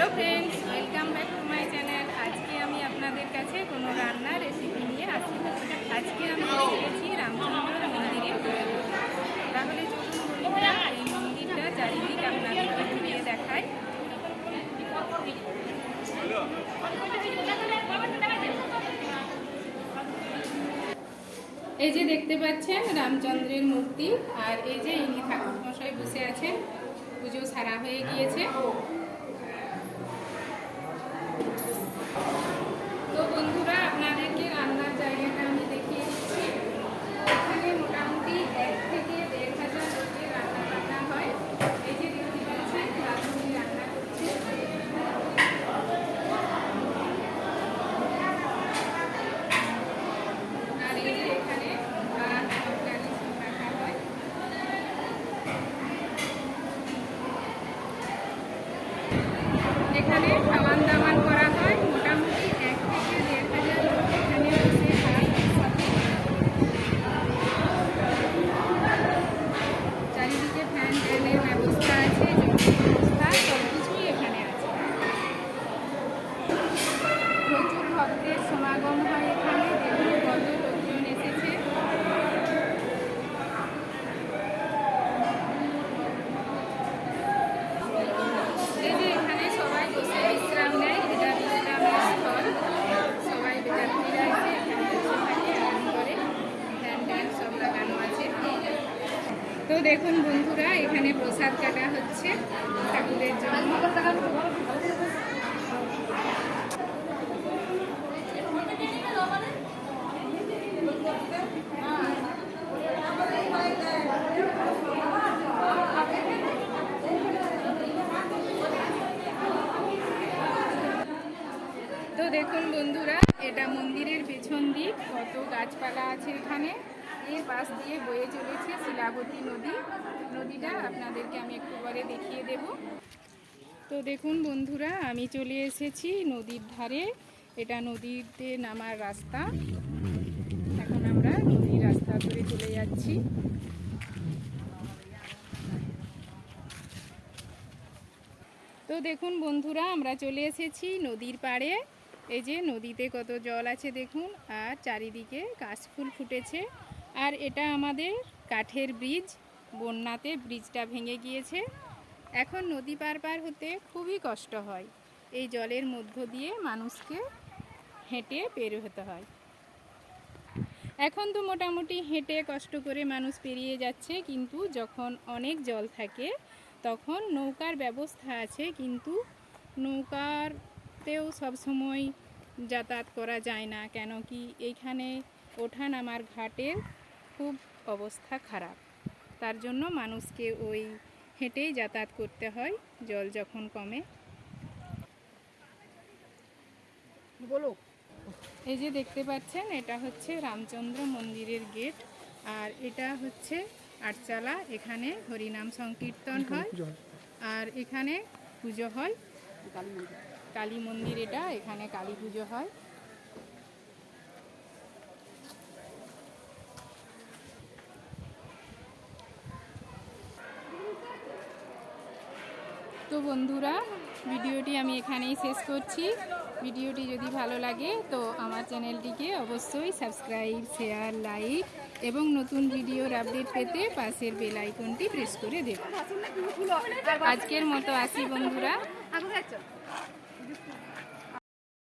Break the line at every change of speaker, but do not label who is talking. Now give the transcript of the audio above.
Hello friends welcome back to my channel. आज के আমি আপনাদের কাছে কোনো রান্নার রেসিপি নিয়ে আসি। আজকে আমি এসেছি রামচন্দ্র মন্দিরে। তাহলে চলুন বন্ধুরা এই মন্দিরটা চারিদিক আপনাদেরকে ঘুরিয়ে দেখায়। এই যে দেখতে পাচ্ছেন রামচন্দ্রের মূর্তি, আর এই যে ইনি ঠাকুর মশাই বসে আছেন। পুজো সারা হয়ে গিয়েছে। তো বন্ধুরা আপনাদেরকে রান্নার জায়গাটা আমি দেখিয়ে দিচ্ছি। এখানে মোটামুটি 1 থেকে 1,500 লোকের রান্না বান্না হয়। এই যে দেখতে পাচ্ছেন রাঁধুনি রান্না করছে। আর এই যে এখানে রাখা হয়। এখানে খাওয়ান দাওয়ান করা হয়। মোটামুটি 1 থেকে 1,500 লোক এখানে বসে খায়। চারিদিকে ফ্যান ট্যানের ব্যবস্থা আছে, ব্যবস্থা সব কিছুই এখানে আছে। প্রচুর ভক্তের সমাগম হয় এখানে। দেখুন কত লোকজন এসেছে। এই যে এখানে সবাই বসে বিশ্রাম নেয়। এটা বিশ্রামের স্থল। সবাই বেদার্থীরা এসে এখানে বসে থাকে, আরাম করে। ফ্যান ট্যান সব লাগানো আছে। তো দেখুন বন্ধুরা এখানে প্রসাদ কাটা হচ্ছে ঠাকুরের জন্য। তো দেখুন বন্ধুরা এটা মন্দিরের পেছন দিক, কত গাছপালা আছে এখানে। এর পাশ দিয়ে বয়ে চলেছে শিলাবতী নদী। নদীটা আপনাদেরকে আমি একটু পরে দেখিয়ে দেব। তো দেখুন বন্ধুরা আমি চলে এসেছি নদীর ধারে। এটা নদীতে নামার রাস্তা। এখন আমরা নদীর রাস্তা ধরে চলে যাচ্ছি। তো দেখুন বন্ধুরা আমরা চলে এসেছি নদীর পাড়ে। এই যে নদীতে কত জল আছে দেখুন, আর চারিদিকে কাশফুল ফুটেছে। আর এটা আমাদের কাঠের ব্রিজ। বন্যাতে ব্রিজটা ভেঙে গিয়েছে। এখন নদী পার হতে খুবই কষ্ট হয়। এই জলের মধ্য দিয়ে মানুষকে হেঁটে পের হতে হয়। এখন তো মোটামুটি হেঁটে কষ্ট করে মানুষ পেরিয়ে যাচ্ছে, কিন্তু যখন অনেক জল থাকে তখন নৌকার ব্যবস্থা আছে, কিন্তু নৌকাতেও সবসময় যাতায়াত করা যায় না। কেন কি এইখানে ওঠা নামার ঘাটের খুব অবস্থা খারাপ। তার জন্য মানুষকে ওই হেঁটেই যাতায়াত করতে হয় জল যখন কমে। বলো, এই যে দেখতে পাচ্ছেন এটা হচ্ছে রামচন্দ্র মন্দিরের গেট। আর এটা হচ্ছে আটচালা। এখানে হরিনাম সংকীর্তন হয়, আর এখানে পুজো হয়। কালী মন্দির এটা, এখানে কালী পুজো হয়। তো বন্ধুরা ভিডিওটি আমি এখানেই শেষ করছি। ভিডিওটি যদি ভালো লাগে তো আমার চ্যানেলটিকে অবশ্যই সাবস্ক্রাইব, শেয়ার, লাইক এবং নতুন ভিডিওর আপডেট পেতে পাশের বেল আইকনটি প্রেস করে দেবেন। আজকের মতো আসি বন্ধুরা।